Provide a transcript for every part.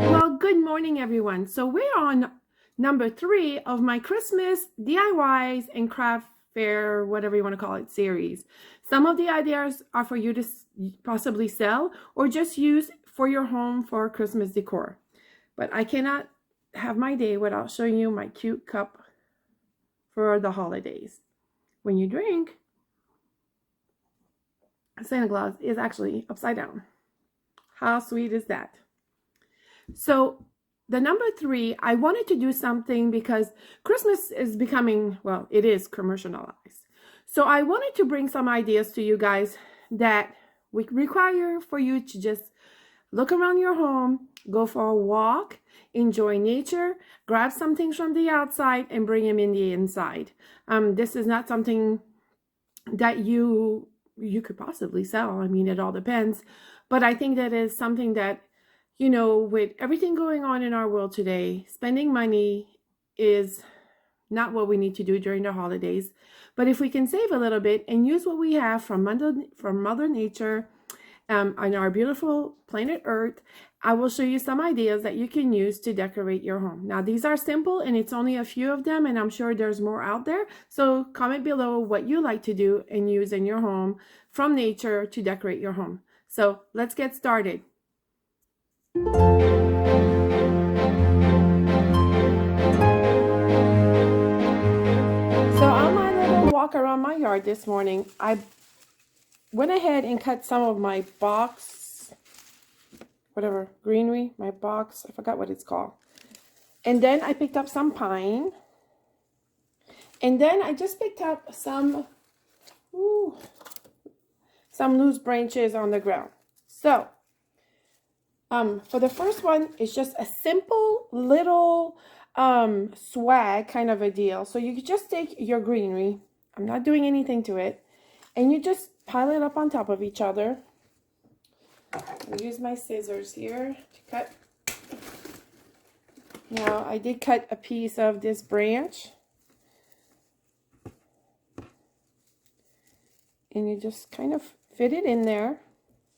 Well, good morning, everyone. So we're on number 3 of my Christmas DIYs and craft fair, whatever you want to call it, series. Some of the ideas are for you to possibly sell or just use for your home for Christmas decor. But I cannot have my day without showing you my cute cup for the holidays. When you drink, Santa Claus is actually upside down. How sweet is that? So the number 3, I wanted to do something because Christmas is becoming, well, it is commercialized. So I wanted to bring some ideas to you guys that we require for you to just look around your home, go for a walk, enjoy nature, grab some things from the outside and bring them in the inside. This is not something that you could possibly sell. I mean, it all depends. But I think that is something that, you know, with everything going on in our world today, spending money is not what we need to do during the holidays. But if we can save a little bit and use what we have from Mother Nature on our beautiful planet Earth, I will show you some ideas that you can use to decorate your home. Now, these are simple and it's only a few of them, and I'm sure there's more out there. So comment below what you like to do and use in your home from nature to decorate your home. So let's get started. So on my little walk around my yard this morning, I went ahead and cut some of my box, whatever, greenery, my box, I forgot what it's called. And then I picked up some pine. And then I just picked up some loose branches on the ground. So for the first one, it's just a simple little swag kind of a deal. So you could just take your greenery, I'm not doing anything to it, and you just pile it up on top of each other. I'll use my scissors here to cut. Now I did cut a piece of this branch, and you just kind of fit it in there,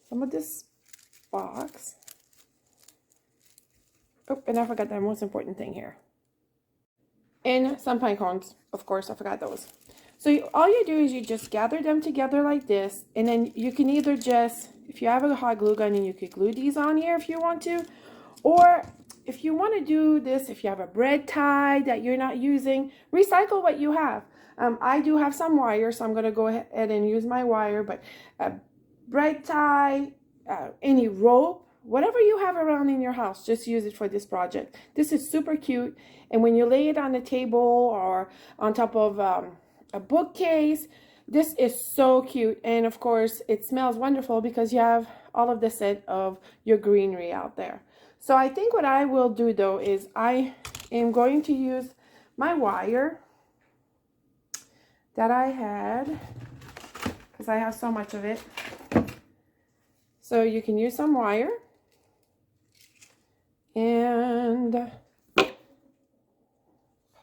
some of this box. Oh, and I forgot the most important thing here. And some pine cones, of course, I forgot those. So all you do is you just gather them together like this, and then you can either just, if you have a hot glue gun, and you could glue these on here if you want to, or if you want to do this, if you have a bread tie that you're not using, recycle what you have. I do have some wire, so I'm going to go ahead and use my wire, but a bread tie, any rope, whatever you have around in your house, just use it for this project. This is super cute, and when you lay it on the table or on top of a bookcase, this is so cute. And of course, it smells wonderful because you have all of the scent of your greenery out there. So I think what I will do though is I am going to use my wire that I had, because I have so much of it. So you can use some wire and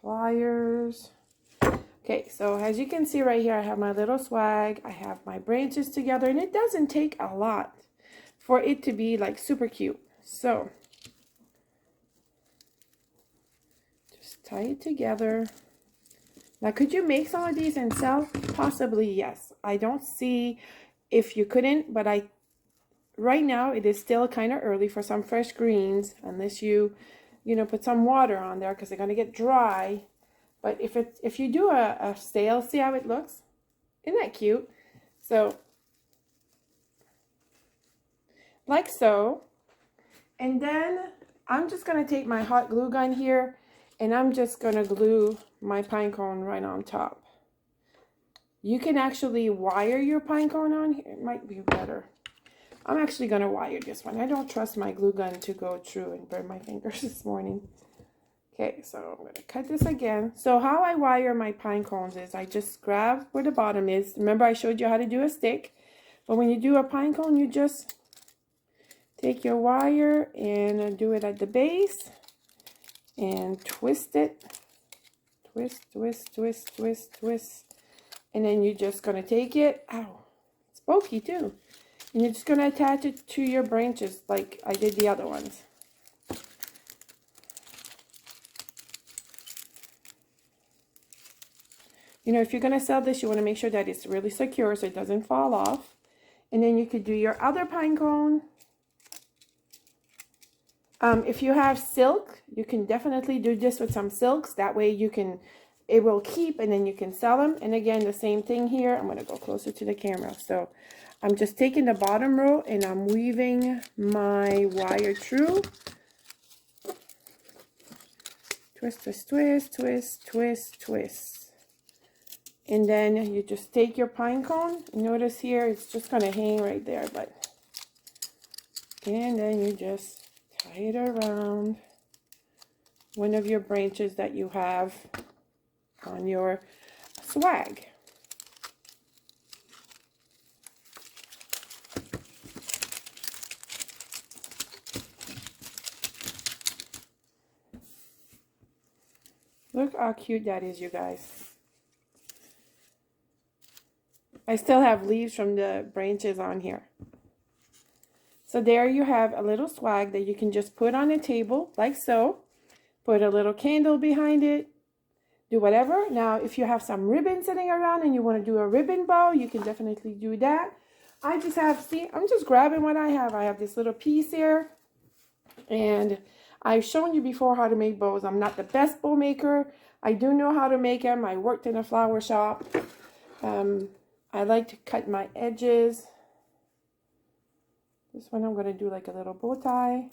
pliers. Okay, so as you can see right here, I have my little swag, I have my branches together, and it doesn't take a lot for it to be like super cute. So just tie it together. Now, could you make some of these and sell? Possibly, yes. I don't see if you couldn't, but right now it is still kind of early for some fresh greens, unless you put some water on there, because they're going to get dry. But if you do a sale, see how it looks? Isn't that cute? So, like so. And then I'm just going to take my hot glue gun here, and I'm just going to glue my pine cone right on top. You can actually wire your pine cone on here. It might be better. I'm actually going to wire this one. I don't trust my glue gun to go through and burn my fingers this morning. Okay, so I'm going to cut this again. So how I wire my pine cones is I just grab where the bottom is. Remember, I showed you how to do a stick. But when you do a pine cone, you just take your wire and do it at the base and twist it. Twist, twist, twist, twist, twist. And then you're just going to take it. Ow. bulky too. And you're just going to attach it to your branches like I did the other ones. You know, if you're going to sell this, you want to make sure that it's really secure so it doesn't fall off. And then you could do your other pine cone. If you have silk, you can definitely do this with some silks. That way it will keep, and then you can sell them. And again, the same thing here. I'm going to go closer to the camera. So I'm just taking the bottom row and I'm weaving my wire through. Twist, twist, twist, twist, twist, twist. And then you just take your pine cone. Notice here, it's just going to hang right there. And then you just tie it around one of your branches that you have on your swag. Look how cute that is, you guys. I still have leaves from the branches on here. So there you have a little swag that you can just put on a table like so. Put a little candle behind it. Do whatever. Now, if you have some ribbon sitting around and you want to do a ribbon bow, you can definitely do that. I just have, see, I'm just grabbing what I have. I have this little piece here. And I've shown you before how to make bows. I'm not the best bow maker. I do know how to make them. I worked in a flower shop. I like to cut my edges. This one I'm going to do like a little bow tie.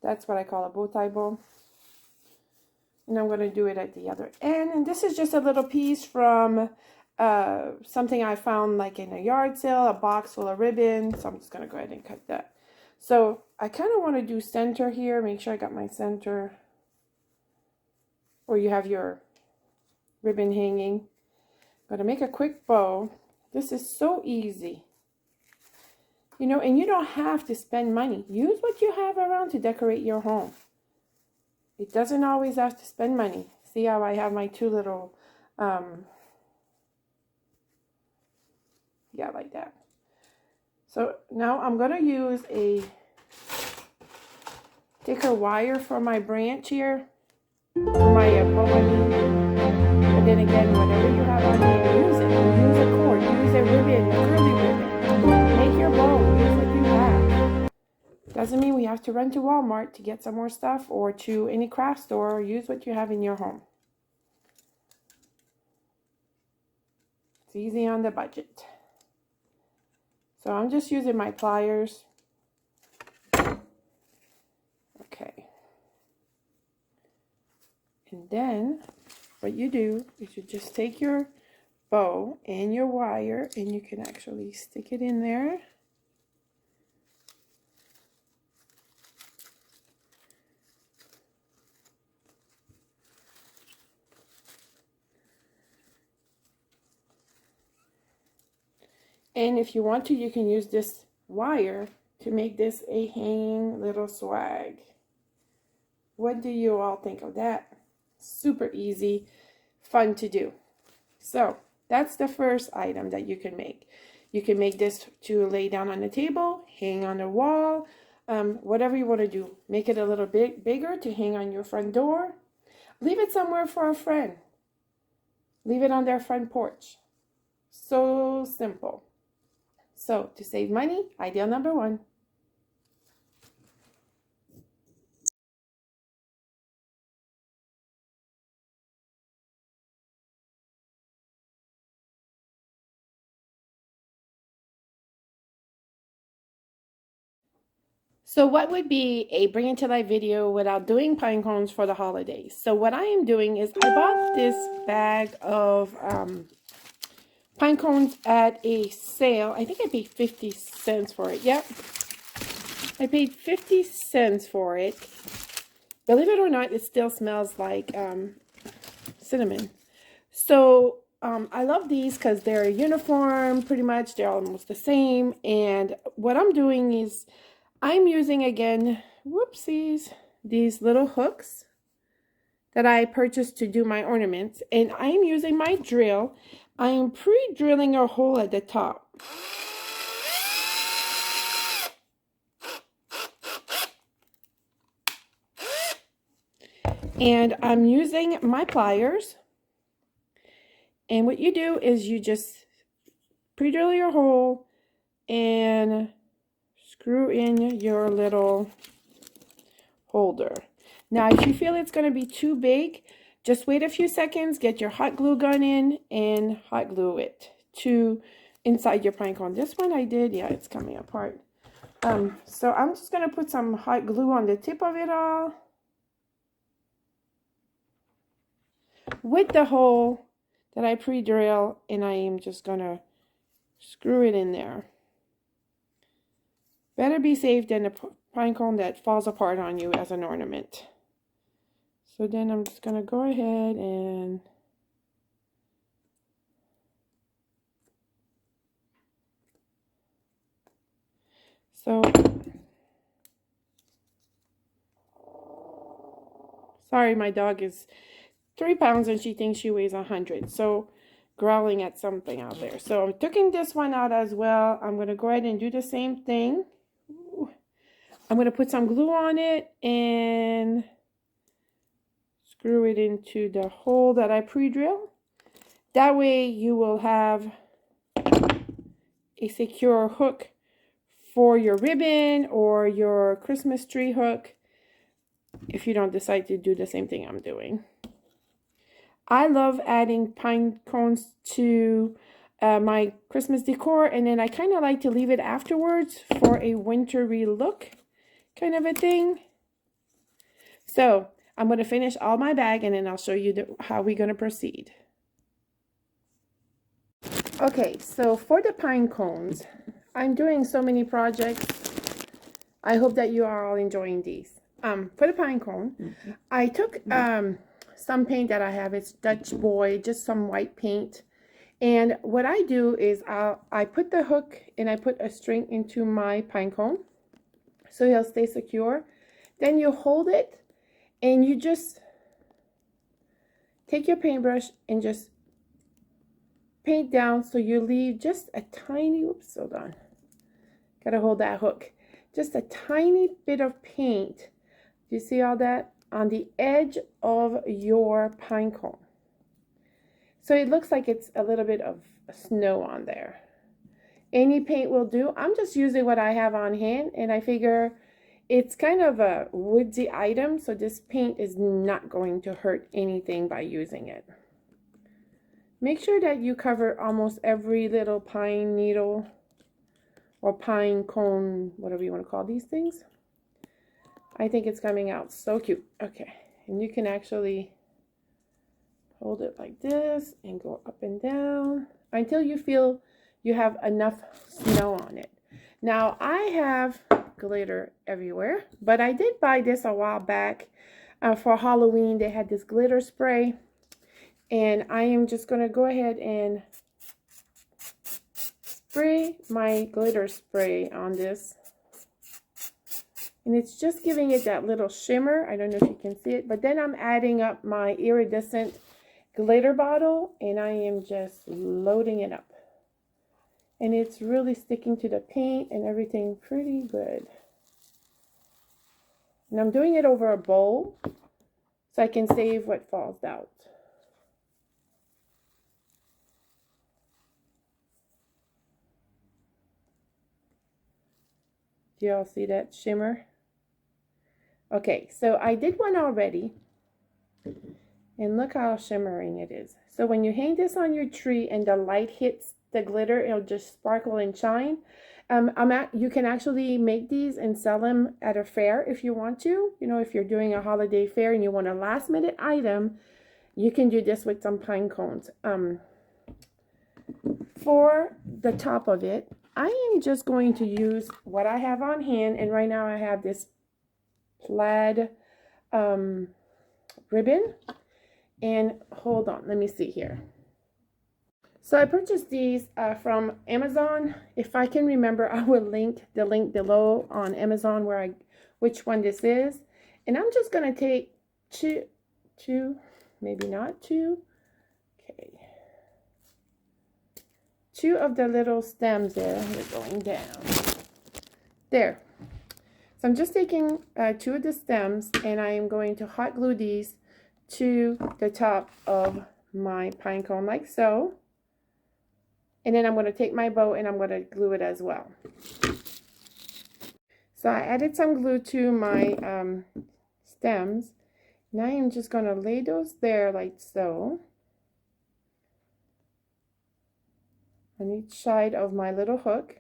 That's what I call a bow tie bow. And I'm going to do it at the other end. And this is just a little piece from something I found like in a yard sale, a box full of ribbon. So I'm just going to go ahead and cut that. So I kind of want to do center here. Make sure I got my center. Or you have your ribbon hanging. I'm going to make a quick bow. This is so easy. You know, and you don't have to spend money. Use what you have around to decorate your home. It doesn't always have to spend money. See how I have my two little, yeah, like that. So now I'm going to use a thicker wire for my branch here. For my bow. And then again, whatever you have on here, use it. Use a cord. Use a ribbon, a curly ribbon. Make your bow. Use what you have. Doesn't mean we have to run to Walmart to get some more stuff or to any craft store. Use what you have in your home. It's easy on the budget. So I'm just using my pliers. Okay. And then what you do is you just take your bow and your wire and you can actually stick it in there. And if you want to, you can use this wire to make this a hanging little swag. What do you all think of that? Super easy, fun to do. So that's the first item that you can make. You can make this to lay down on the table, hang on the wall, whatever you want to do. Make it a little bit bigger to hang on your front door. Leave it somewhere for a friend. Leave it on their front porch. So simple. So to save money, idea number one. So what would be a bring it to life video without doing pine cones for the holidays? So what I am doing is I bought this bag of pine cones at a sale. I think I paid 50 cents for it. Yep. I paid 50 cents for it. Believe it or not, it still smells like cinnamon. So I love these because they're uniform, pretty much. They're almost the same. And what I'm doing is I'm using, again, whoopsies, these little hooks that I purchased to do my ornaments. And I'm using my drill. I am pre-drilling a hole at the top. And I'm using my pliers. And what you do is you just pre-drill your hole and screw in your little holder. Now, if you feel it's going to be too big, just wait a few seconds, get your hot glue gun in, and hot glue it to inside your pine cone. This one I did, yeah, it's coming apart. So I'm just going to put some hot glue on the tip of it all with the hole that I pre-drill, and I am just going to screw it in there. Better be safe than a pine cone that falls apart on you as an ornament. So then I'm just going to go ahead and sorry, my dog is 3 pounds and she thinks she weighs 100. So growling at something out there. So I'm taking this one out as well. I'm going to go ahead and do the same thing. I'm going to put some glue on it and screw it into the hole that I pre-drill. That way you will have a secure hook for your ribbon or your Christmas tree hook if you don't decide to do the same thing I'm doing. I love adding pine cones to my Christmas decor, and then I kind of like to leave it afterwards for a wintry look kind of a thing. So I'm going to finish all my bag and then I'll show you how we're going to proceed. Okay, so for the pine cones, I'm doing so many projects. I hope that you are all enjoying these. For the pine cone, I took some paint that I have. It's Dutch Boy, just some white paint. And what I do is I put the hook and I put a string into my pine cone so he'll stay secure. Then you hold it and you just take your paintbrush and just paint down so you leave just a tiny, oops, hold on. Gotta hold that hook. Just a tiny bit of paint. Do you see all that? On the edge of your pine cone. So it looks like it's a little bit of snow on there. Any paint will do. I'm just using what I have on hand, and I figure it's kind of a woodsy item, so this paint is not going to hurt anything by using it. Make sure that you cover almost every little pine needle or pine cone, whatever you want to call these things. I think it's coming out so cute. Okay, and you can actually hold it like this and go up and down until you feel you have enough snow on it. Now I have glitter everywhere, but I did buy this a while back for Halloween. They had this glitter spray, and I am just going to go ahead and spray my glitter spray on this. And it's just giving it that little shimmer. I don't know if you can see it, but then I'm adding up my iridescent glitter bottle and I am just loading it up. And it's really sticking to the paint and everything pretty good. And I'm doing it over a bowl so I can save what falls out. Do y'all see that shimmer? Okay, so I did one already. And look how shimmering it is. So when you hang this on your tree and the light hits the glitter, it'll just sparkle and shine. You can actually make these and sell them at a fair if you want to. You know, if you're doing a holiday fair and you want a last minute item, you can do this with some pine cones. For the top of it, I am just going to use what I have on hand. And right now I have this plaid ribbon. And hold on, let me see here. So I purchased these from Amazon. If I can remember, I will link the link below on Amazon which one this is. And I'm just going to take two, maybe not two. Okay. two of the little stems there. They're going down. There. So I'm just taking two of the stems and I am going to hot glue these to the top of my pine cone like so. And then I'm going to take my bow and I'm going to glue it as well. So I added some glue to my stems. Now I'm just going to lay those there like so. On each side of my little hook.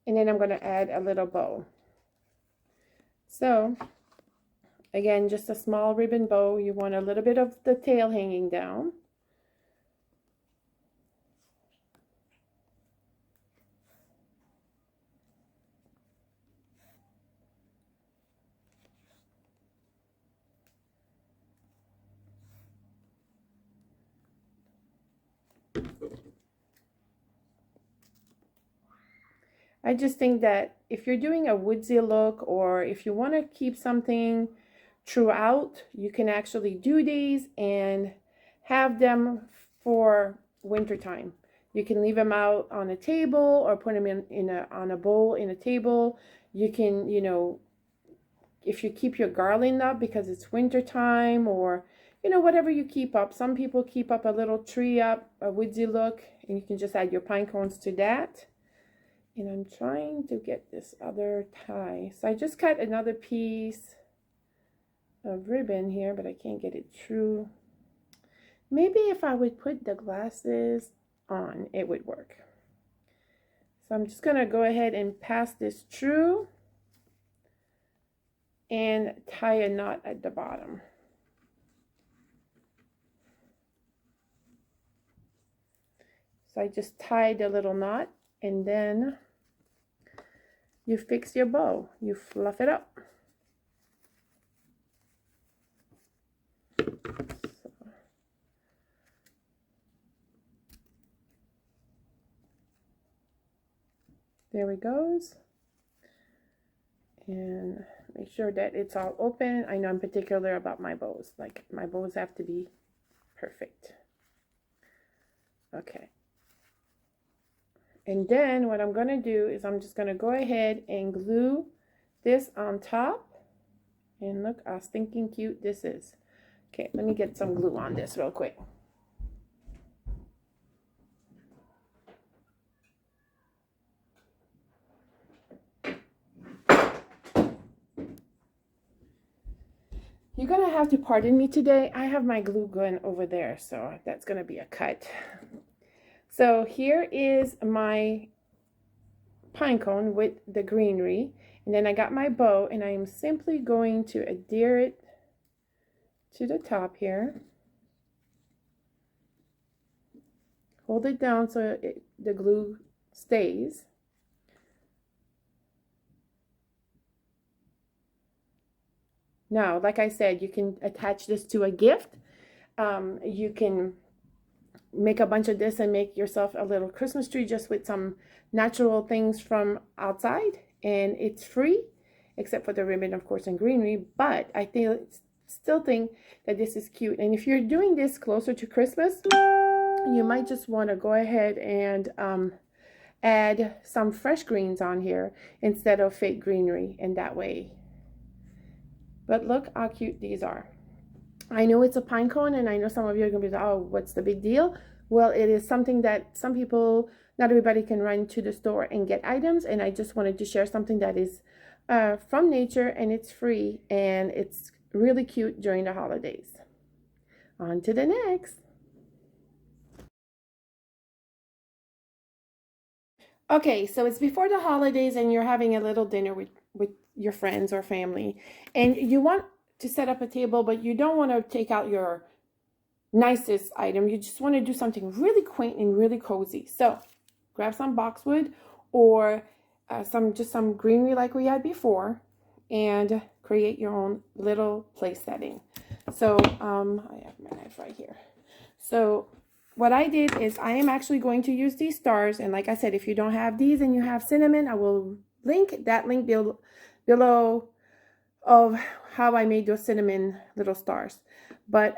And then I'm going to add a little bow. So again, just a small ribbon bow. You want a little bit of the tail hanging down. I just think that if you're doing a woodsy look or if you want to keep something throughout, you can actually do these and have them for winter time. You can leave them out on a table or put them on a bowl in a table. You can, you know, if you keep your garland up because it's winter time, or you know, whatever you keep up. Some people keep up a little tree up, a woodsy look, and you can just add your pine cones to that. And I'm trying to get this other tie. So I just cut another piece of ribbon here, but I can't get it through. Maybe if I would put the glasses on, it would work. So I'm just going to go ahead and pass this through and tie a knot at the bottom. So I just tied a little knot, and then you fix your bow. You fluff it up. So. There we goes. And make sure that it's all open. I know I'm particular about my bows. Like, my bows have to be perfect. Okay. And then what I'm going to do is I'm just going to go ahead and glue this on top. And look how stinking cute this is. Okay, let me get some glue on this real quick. You're going to have to pardon me today. I have my glue gun over there, so that's going to be a cut. So here is my pine cone with the greenery, and then I got my bow, and I am simply going to adhere it to the top here. Hold it down so the glue stays. Now, like I said, you can attach this to a gift. You can make a bunch of this and make yourself a little Christmas tree just with some natural things from outside, and it's free except for the ribbon, of course, and greenery. But I still think that this is cute, and if you're doing this closer to Christmas, you might just want to go ahead and add some fresh greens on here instead of fake greenery, and that way. But look how cute these are. I know it's a pine cone, and I know some of you are going to be like, oh, what's the big deal? Well, it is something that some people, not everybody can run to the store and get items, and I just wanted to share something that is from nature, and it's free, and it's really cute during the holidays. On to the next. Okay, so it's before the holidays, and you're having a little dinner with your friends or family, and you want to set up a table, but you don't want to take out your nicest item. You just want to do something really quaint and really cozy. So grab some boxwood or just some greenery like we had before, and create your own little place setting. So I have my knife right here. So what I did is I am actually going to use these stars, and like I said, if you don't have these and you have cinnamon, I will link that link below of how I made those cinnamon little stars. But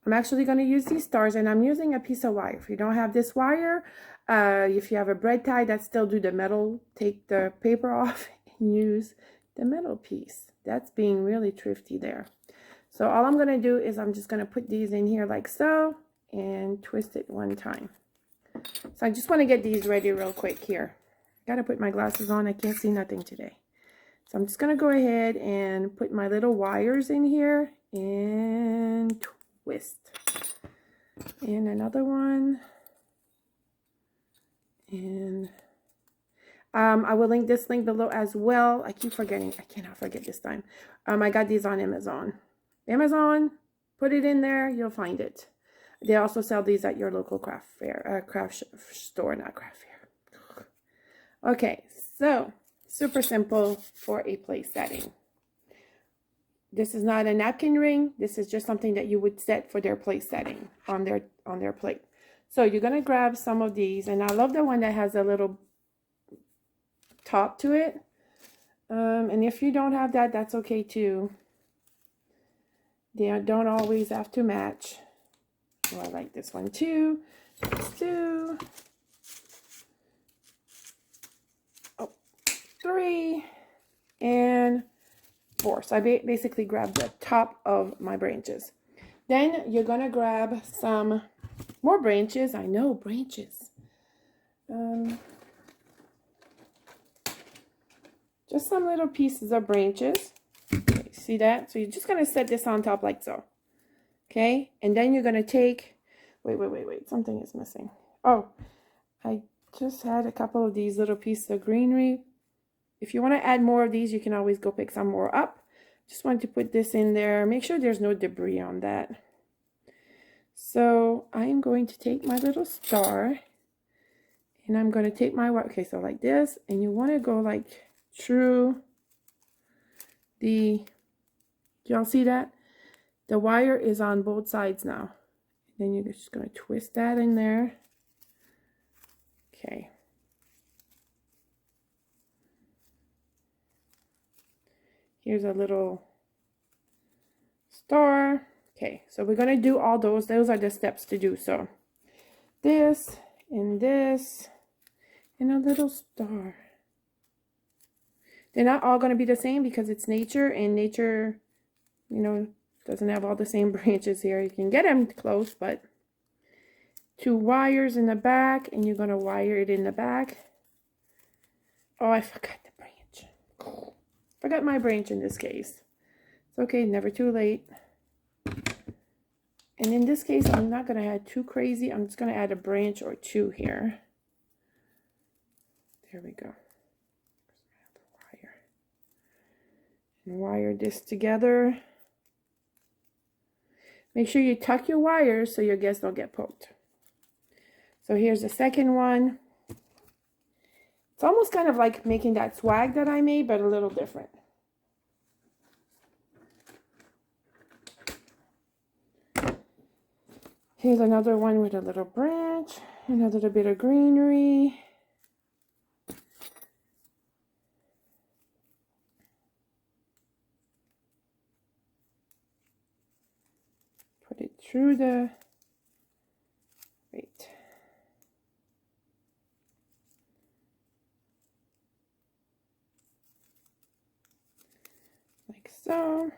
I'm actually going to use these stars, and I'm using a piece of wire. If you don't have this wire, if you have a bread tie that still do the metal, take the paper off and use the metal piece. That's being really thrifty there. So all I'm going to do is I'm just going to put these in here like so and twist it one time. So I just want to get these ready real quick here. Got to put my glasses on. I can't see nothing today. So I'm just going to go ahead and put my little wires in here and twist. And another one. And I will link this link below as well. I keep forgetting. I cannot forget this time. I got these on Amazon. Amazon, put it in there. You'll find it. They also sell these at your local craft fair, store, not craft fair. Okay, so super simple for a place setting. This is not a napkin ring. This is just something that you would set for their place setting on their plate. So you're gonna grab some of these, and I love the one that has a little top to it. And if you don't have that, that's okay too. They don't always have to match. Oh, I like this one too. That's 2. Oh, 3 and 4. So I basically grab the top of my branches. Then you're gonna grab some more branches. I know, branches. Just some little pieces of branches. Okay, see that? So you're just gonna set this on top like so. Okay, and then you're gonna take, wait, something is missing. Oh, I just had a couple of these little pieces of greenery. If you want to add more of these, you can always go pick some more up. Just want to put this in there. Make sure there's no debris on that. So I am going to take my little star, and I'm going to take my, okay, so like this, and you want to go like through the, y'all see that? The wire is on both sides now. Then you're just going to twist that in there. Okay. Here's a little star. Okay, so we're going to do all those. Those are the steps to do. So this, and a little star. They're not all going to be the same because it's nature, and nature, you know, doesn't have all the same branches here. You can get them close, but 2 wires in the back, and you're going to wire it in the back. Oh, I forgot the branch. Forgot my branch in this case. It's okay, never too late. And in this case, I'm not going to add too crazy. I'm just going to add a branch or 2 here. There we go. Wire. And wire this together. Make sure you tuck your wires so your guests don't get poked. So here's the second one. It's almost kind of like making that swag that I made, but a little different. Here's another one with a little branch and a little bit of greenery. Put it through the, wait. Like so.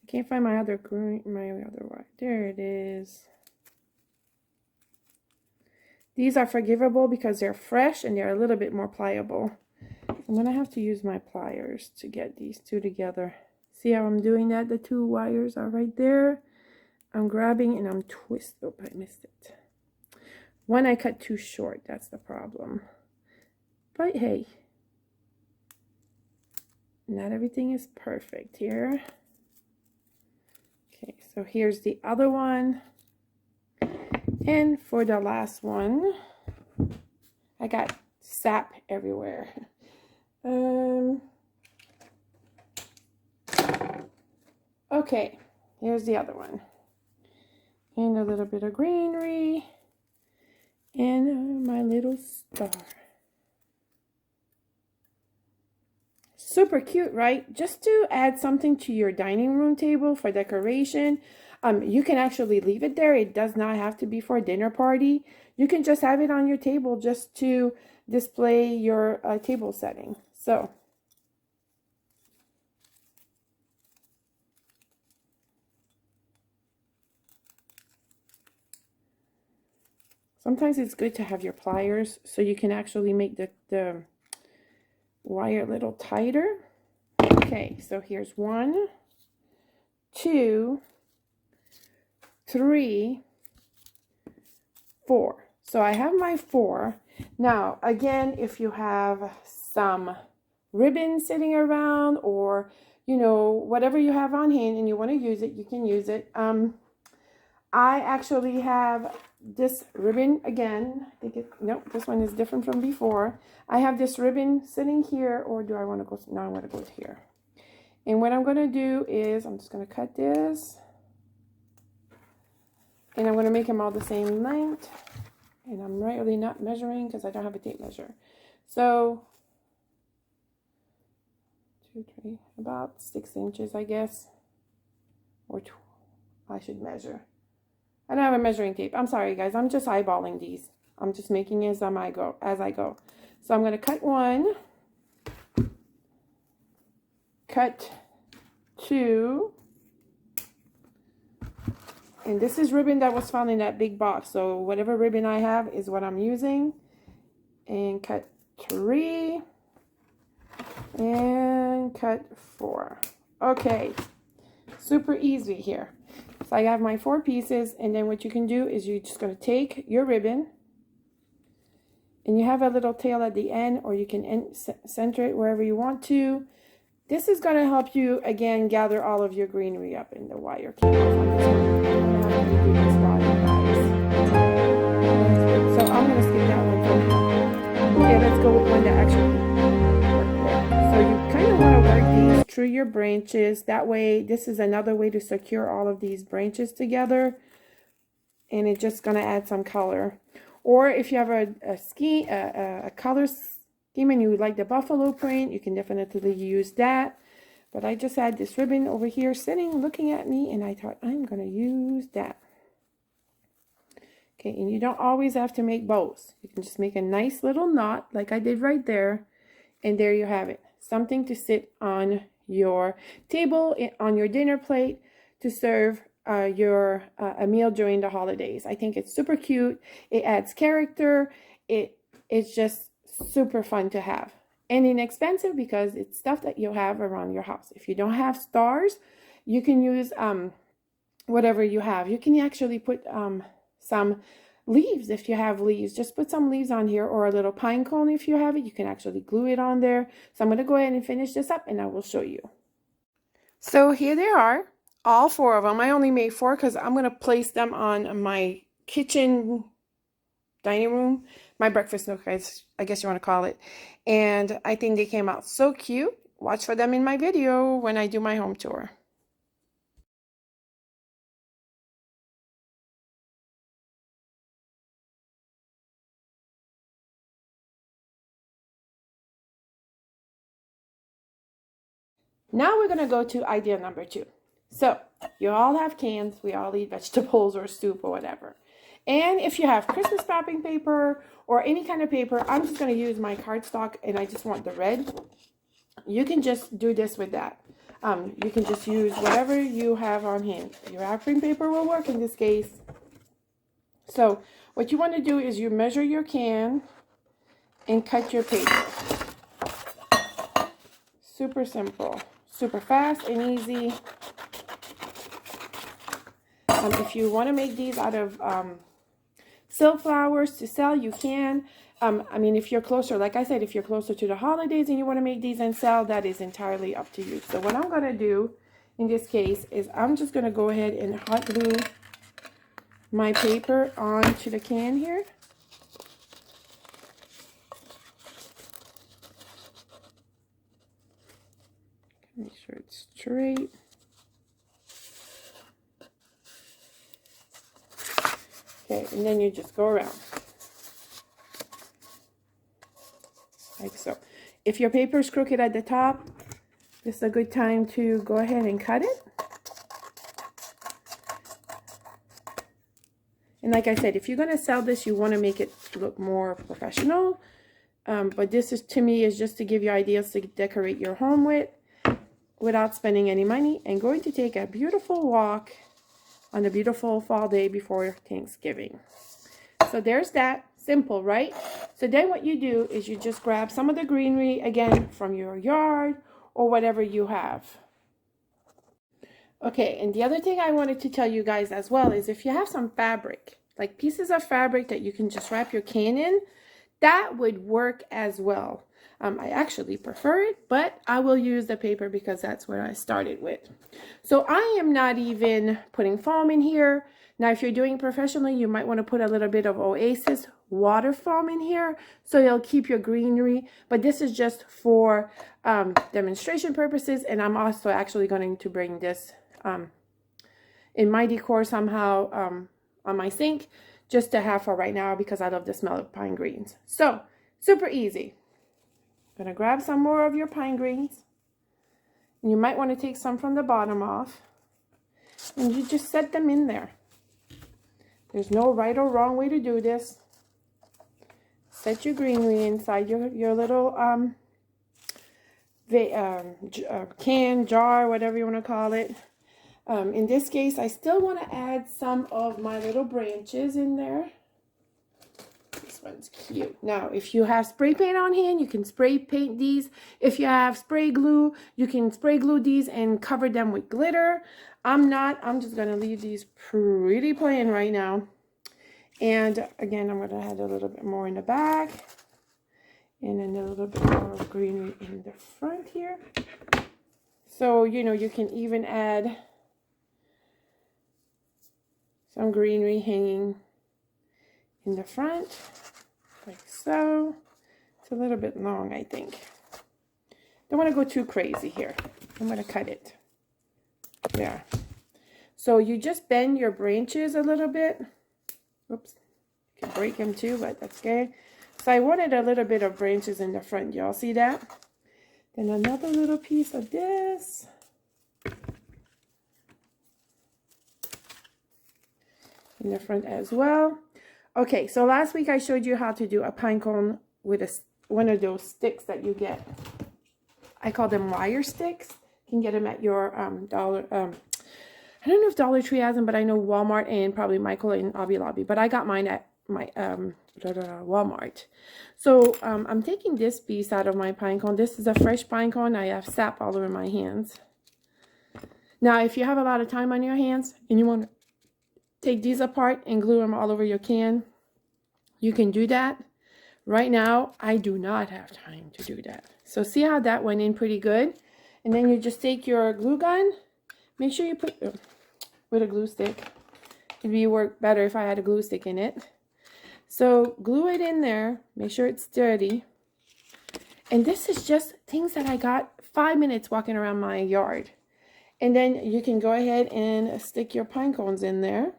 I can't find my other wire. There it is. These are forgivable because they're fresh and they're a little bit more pliable. I'm gonna have to use my pliers to get these 2 together. See how I'm doing that? The 2 wires are right there. I'm grabbing and I'm twisting. Oh, I missed it. One I cut too short. That's the problem. But hey, not everything is perfect here. Okay, so here's the other one. And for the last one, I got sap everywhere. Okay, here's the other one. And a little bit of greenery. And my little star. Super cute, right? Just to add something to your dining room table for decoration. You can actually leave it there. It does not have to be for a dinner party. You can just have it on your table just to display your table setting. So sometimes it's good to have your pliers so you can actually make the wire a little tighter. Okay, so here's 1, 2, 3, 4. So I have my 4. Now, again, if you have some ribbon sitting around or, you know, whatever you have on hand and you want to use it, you can use it. I actually have this ribbon again. I think nope, this one is different from before. I have this ribbon sitting here, or do I want to go? No, I want to go here. And what I'm going to do is I'm just going to cut this. And I'm going to make them all the same length. And I'm really not measuring because I don't have a tape measure. So, 2, 3, about 6 inches, I guess. Or 2, I should measure. I don't have a measuring tape. I'm sorry, guys. I'm just eyeballing these. I'm just making it as I go. So I'm going to cut 1. Cut 2. And this is ribbon that was found in that big box. So whatever ribbon I have is what I'm using. And cut 3. And cut 4. Okay. Super easy here. So I have my 4 pieces. And then what you can do is you're just going to take your ribbon. And you have a little tail at the end. Or you can center it wherever you want to. This is going to help you, again, gather all of your greenery up in the wire. So I'm going to skip that one for now. Okay, let's go with one that actually worked there. So you kind of want to work these through your branches. That way, this is another way to secure all of these branches together. And it's just going to add some color. Or if you have a color scheme and you would like the buffalo print, you can definitely use that. But I just had this ribbon over here sitting looking at me, and I thought I'm going to use that. Okay, and you don't always have to make bows. You can just make a nice little knot like I did right there, and there you have it. Something to sit on your table, on your dinner plate, to serve a meal during the holidays. I think it's super cute. It adds character. It's just super fun to have, and inexpensive because it's stuff that you have around your house. If you don't have stars, you can use whatever you have. You can actually put some leaves. If you have leaves, just put some leaves on here, or a little pine cone if you have it. You can actually glue it on there. So I'm going to go ahead and finish this up, and I will show you. So here they are, all 4 of them. I only made 4 because I'm going to place them on my kitchen dining room, my breakfast nook, I guess you want to call it. And I think they came out so cute. Watch for them in my video when I do my home tour. Now we're going to go to idea number 2. So you all have cans. We all eat vegetables or soup or whatever. And if you have Christmas wrapping paper or any kind of paper, I'm just going to use my cardstock, and I just want the red. You can just do this with that. You can just use whatever you have on hand. Your wrapping paper will work in this case. So what you want to do is you measure your can and cut your paper. Super simple, super fast and easy. If you want to make these out of silk flowers to sell, you can. I mean, if you're closer, like I said, if you're closer to the holidays and you want to make these and sell, that is entirely up to you. So what I'm going to do in this case is I'm just going to go ahead and hot glue my paper onto the can here. Make sure it's straight. Okay, and then you just go around. Like so. If your paper is crooked at the top, this is a good time to go ahead and cut it. And like I said, if you're going to sell this, you want to make it look more professional. But this is, to me, is just to give you ideas to decorate your home with without spending any money, and going to take a beautiful walk on a beautiful fall day before Thanksgiving. So there's that. Simple, right? So then what you do is you just grab some of the greenery, again, from your yard or whatever you have. Okay, and the other thing I wanted to tell you guys as well is if you have some fabric, like pieces of fabric that you can just wrap your can in, that would work as well. I actually prefer it, but I will use the paper because that's what I started with. So I am not even putting foam in here. Now, if you're doing professionally, you might want to put a little bit of Oasis water foam in here so you'll keep your greenery. But this is just for demonstration purposes, and I'm also actually going to bring this in my decor somehow on my sink, just to have for right now because I love the smell of pine greens. So, super easy. I'm going to grab some more of your pine greens. And you might want to take some from the bottom off. And you just set them in there. There's no right or wrong way to do this. Set your greenery inside your little can, jar, whatever you want to call it. In this case, I still want to add some of my little branches in there. This one's cute. Now, if you have spray paint on hand, you can spray paint these. If you have spray glue, you can spray glue these and cover them with glitter. I'm just going to leave these pretty plain right now. And again, I'm going to add a little bit more in the back. And then a little bit more of greenery in the front here. So, you know, you can even add some greenery hanging in the front, like so. It's a little bit long, I think. Don't want to go too crazy here. I'm going to cut it. There. So you just bend your branches a little bit. Oops. You can break them too, but that's good. So I wanted a little bit of branches in the front. Y'all see that? Then another little piece of this. In the front as well. Okay, so last week I showed you how to do a pine cone with one of those sticks that you get. I call them wire sticks. You can get them at your I don't know if Dollar Tree has them, but I know Walmart and probably Michael and Hobby Lobby. But I got mine at my Walmart. So I'm taking this piece out of my pine cone. This is a fresh pine cone. I have sap all over my hands. Now, if you have a lot of time on your hands and you want to take these apart and glue them all over your can, you can do that. Right now, I do not have time to do that. So see how that went in pretty good? And then you just take your glue gun. Make sure you put with a glue stick. It'd work better if I had a glue stick in it. So glue it in there. Make sure it's sturdy. And this is just things that I got 5 minutes walking around my yard. And then you can go ahead and stick your pine cones in there.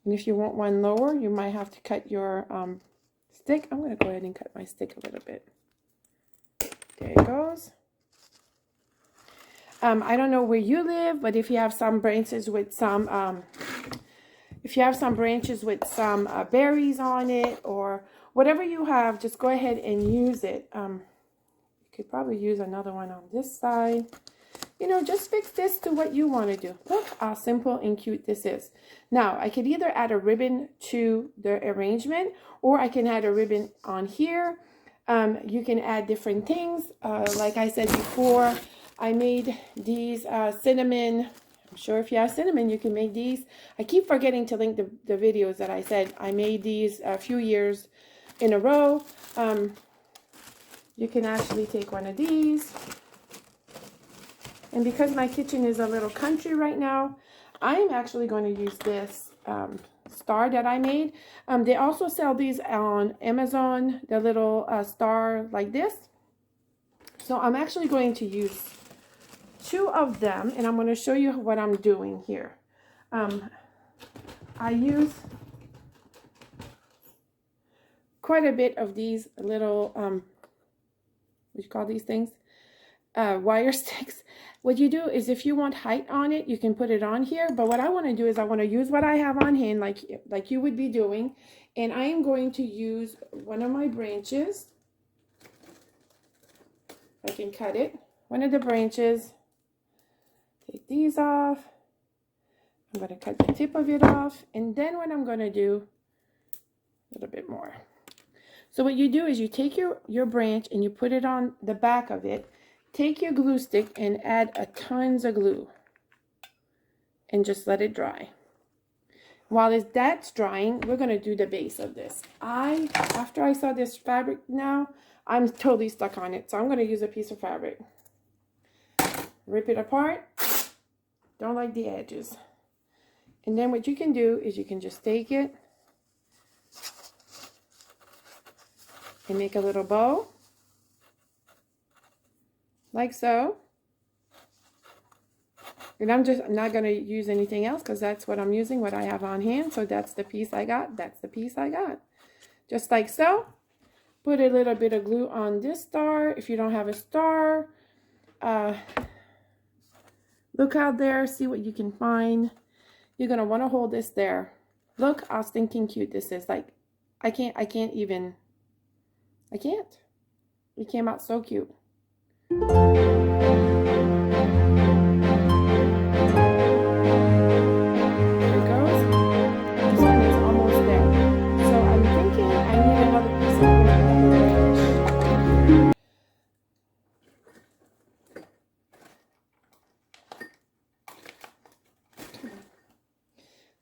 And if you want one lower, you might have to cut your stick. I'm going to go ahead and cut my stick a little bit. There it goes. I don't know where you live, but if you have some branches with some, berries on it or whatever you have, just go ahead and use it. You could probably use another one on this side. You know, just fix this to what you want to do. Look how simple and cute this is. Now, I could either add a ribbon to the arrangement, or I can add a ribbon on here. You can add different things. Like I said before, I made these cinnamon. I'm sure if you have cinnamon, you can make these. I keep forgetting to link the videos that I said. I made these a few years in a row. You can actually take one of these. And because my kitchen is a little country right now, I'm actually going to use this star that I made. They also sell these on Amazon, the little star like this. So I'm actually going to use 2 of them, and I'm going to show you what I'm doing here. I use quite a bit of these little, what do you call these things? wire sticks. What you do is if you want height on it, you can put it on here. But what I want to do is I want to use what I have on hand, like you would be doing. And I am going to use one of my branches. I can cut it. One of the branches. Take these off. I'm going to cut the tip of it off. And then what I'm going to do, a little bit more. So what you do is you take your branch and you put it on the back of it. Take your glue stick and add tons of glue. And just let it dry. While that's drying, we're going to do the base of this. After I saw this fabric now, I'm totally stuck on it. So I'm going to use a piece of fabric. Rip it apart. Don't like the edges. And then what you can do is you can just take it and make a little bow. Like so. And I'm not going to use anything else because that's what I'm using, what I have on hand. So that's the piece I got. That's the piece I got. Just like so. Put a little bit of glue on this star. If you don't have a star, look out there. See what you can find. You're going to want to hold this there. Look how stinking cute this is. Like, I can't. It came out so cute.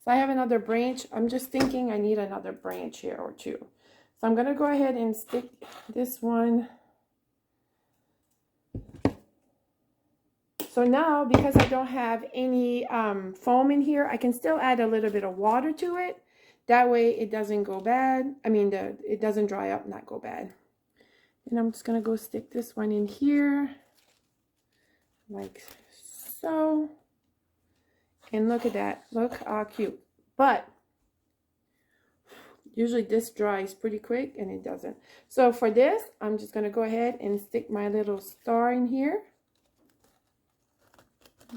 I have another branch. I'm just thinking I need another branch here or two. So I'm going to go ahead and stick this one. So now, because I don't have any foam in here, I can still add a little bit of water to it. That way it doesn't go bad. I mean, it doesn't dry up, not go bad. And I'm just going to go stick this one in here. Like so. And look at that. Look how cute. But usually this dries pretty quick and it doesn't. So for this, I'm just going to go ahead and stick my little star in here.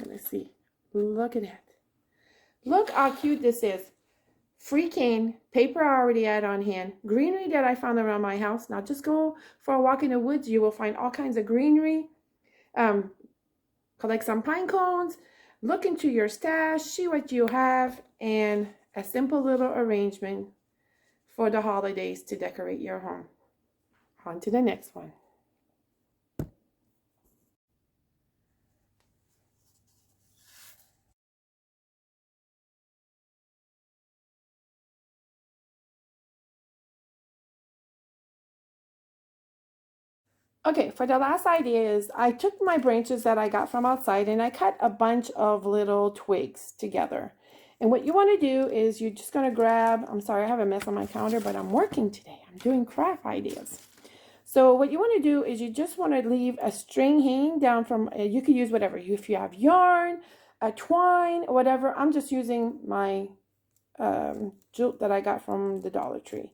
Let's see. Look at that. Look how cute this is. Free cane, paper I already had on hand, greenery that I found around my house. Now just go for a walk in the woods. You will find all kinds of greenery. Collect some pine cones. Look into your stash, see what you have, and a simple little arrangement for the holidays to decorate your home. On to the next one. Okay, for the last idea is I took my branches that I got from outside and I cut a bunch of little twigs together. And what you want to do is you're just going to grab, I'm sorry, I have a mess on my counter, but I'm working today. I'm doing craft ideas. So what you want to do is you just want to leave a string hanging down from, you could use whatever. If you have yarn, a twine, whatever. I'm just using my jute that I got from the Dollar Tree.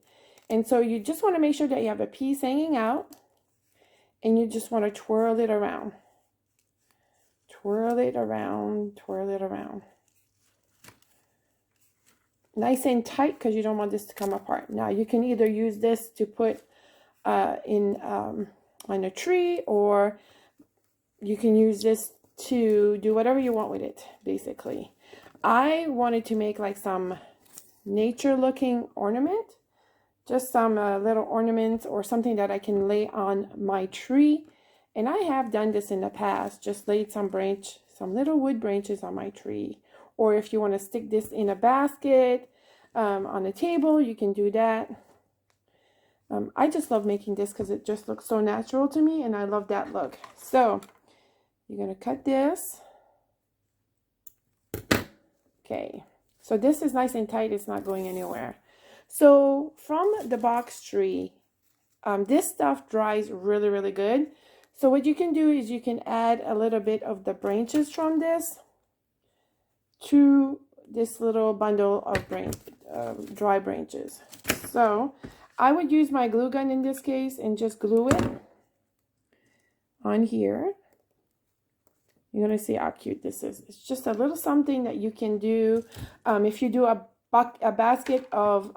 And so you just want to make sure that you have a piece hanging out. And you just want to twirl it around. Twirl it around, twirl it around. Nice and tight because you don't want this to come apart. Now you can either use this to put on a tree, or you can use this to do whatever you want with it, basically. I wanted to make like some nature looking ornament. Just some little ornaments or something that I can lay on my tree. And I have done this in the past. Just laid some little wood branches on my tree. Or if you want to stick this in a basket on a table, you can do that. I just love making this because it just looks so natural to me. And I love that look. So you're going to cut this. Okay. So this is nice and tight. It's not going anywhere. So from the box tree, this stuff dries really, really good. So what you can do is you can add a little bit of the branches from this to this little bundle of dry branches. So I would use my glue gun in this case and just glue it on here. You're going to see how cute this is. It's just a little something that you can do. If you do a basket of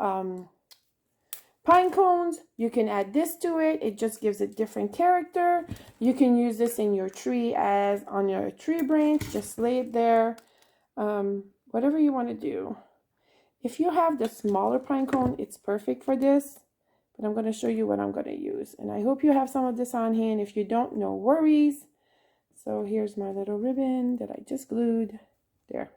pine cones, you can add this to it. It just gives it different character. You can use this in your tree as on your tree branch. Just lay it there. Whatever you want to do. If you have the smaller pine cone, it's perfect for this. But I'm going to show you what I'm going to use. And I hope you have some of this on hand. If you don't, no worries. So here's my little ribbon that I just glued there.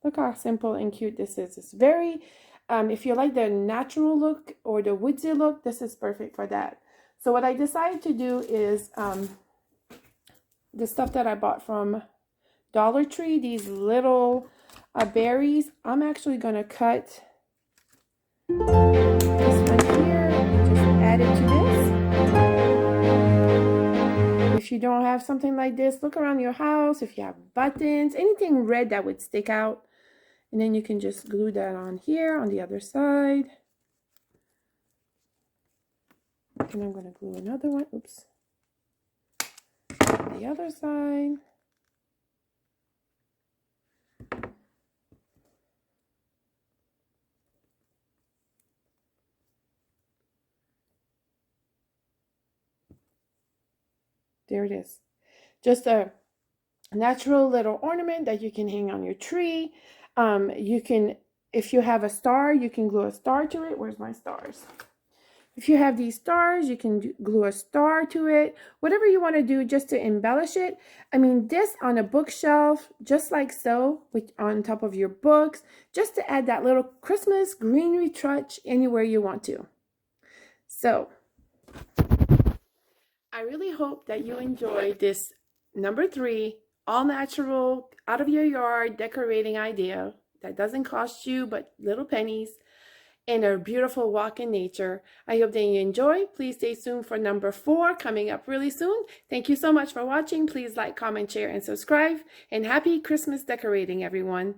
Look how simple and cute this is. It's very, if you like the natural look or the woodsy look, this is perfect for that. So what I decided to do is the stuff that I bought from Dollar Tree, these little berries. I'm actually going to cut this one here and just add it to this. If you don't have something like this, look around your house. If you have buttons, anything red that would stick out, and then you can just glue that on here on the other side. And I'm going to glue another one. Oops. On the other side. There it is. Just a natural little ornament that you can hang on your tree. You can, if you have a star, you can glue a star to it. Where's my stars? If you have these stars, you can glue a star to it. Whatever you want to do just to embellish it. I mean, this on a bookshelf, just like so, with on top of your books, just to add that little Christmas greenery touch anywhere you want to. So I really hope that you enjoyed this number 3 all natural out of your yard decorating idea that doesn't cost you but little pennies and a beautiful walk in nature. I hope that you enjoy. Please stay tuned for number 4 coming up really soon. Thank you so much for watching. Please like, comment, share, and subscribe. And happy Christmas decorating, everyone.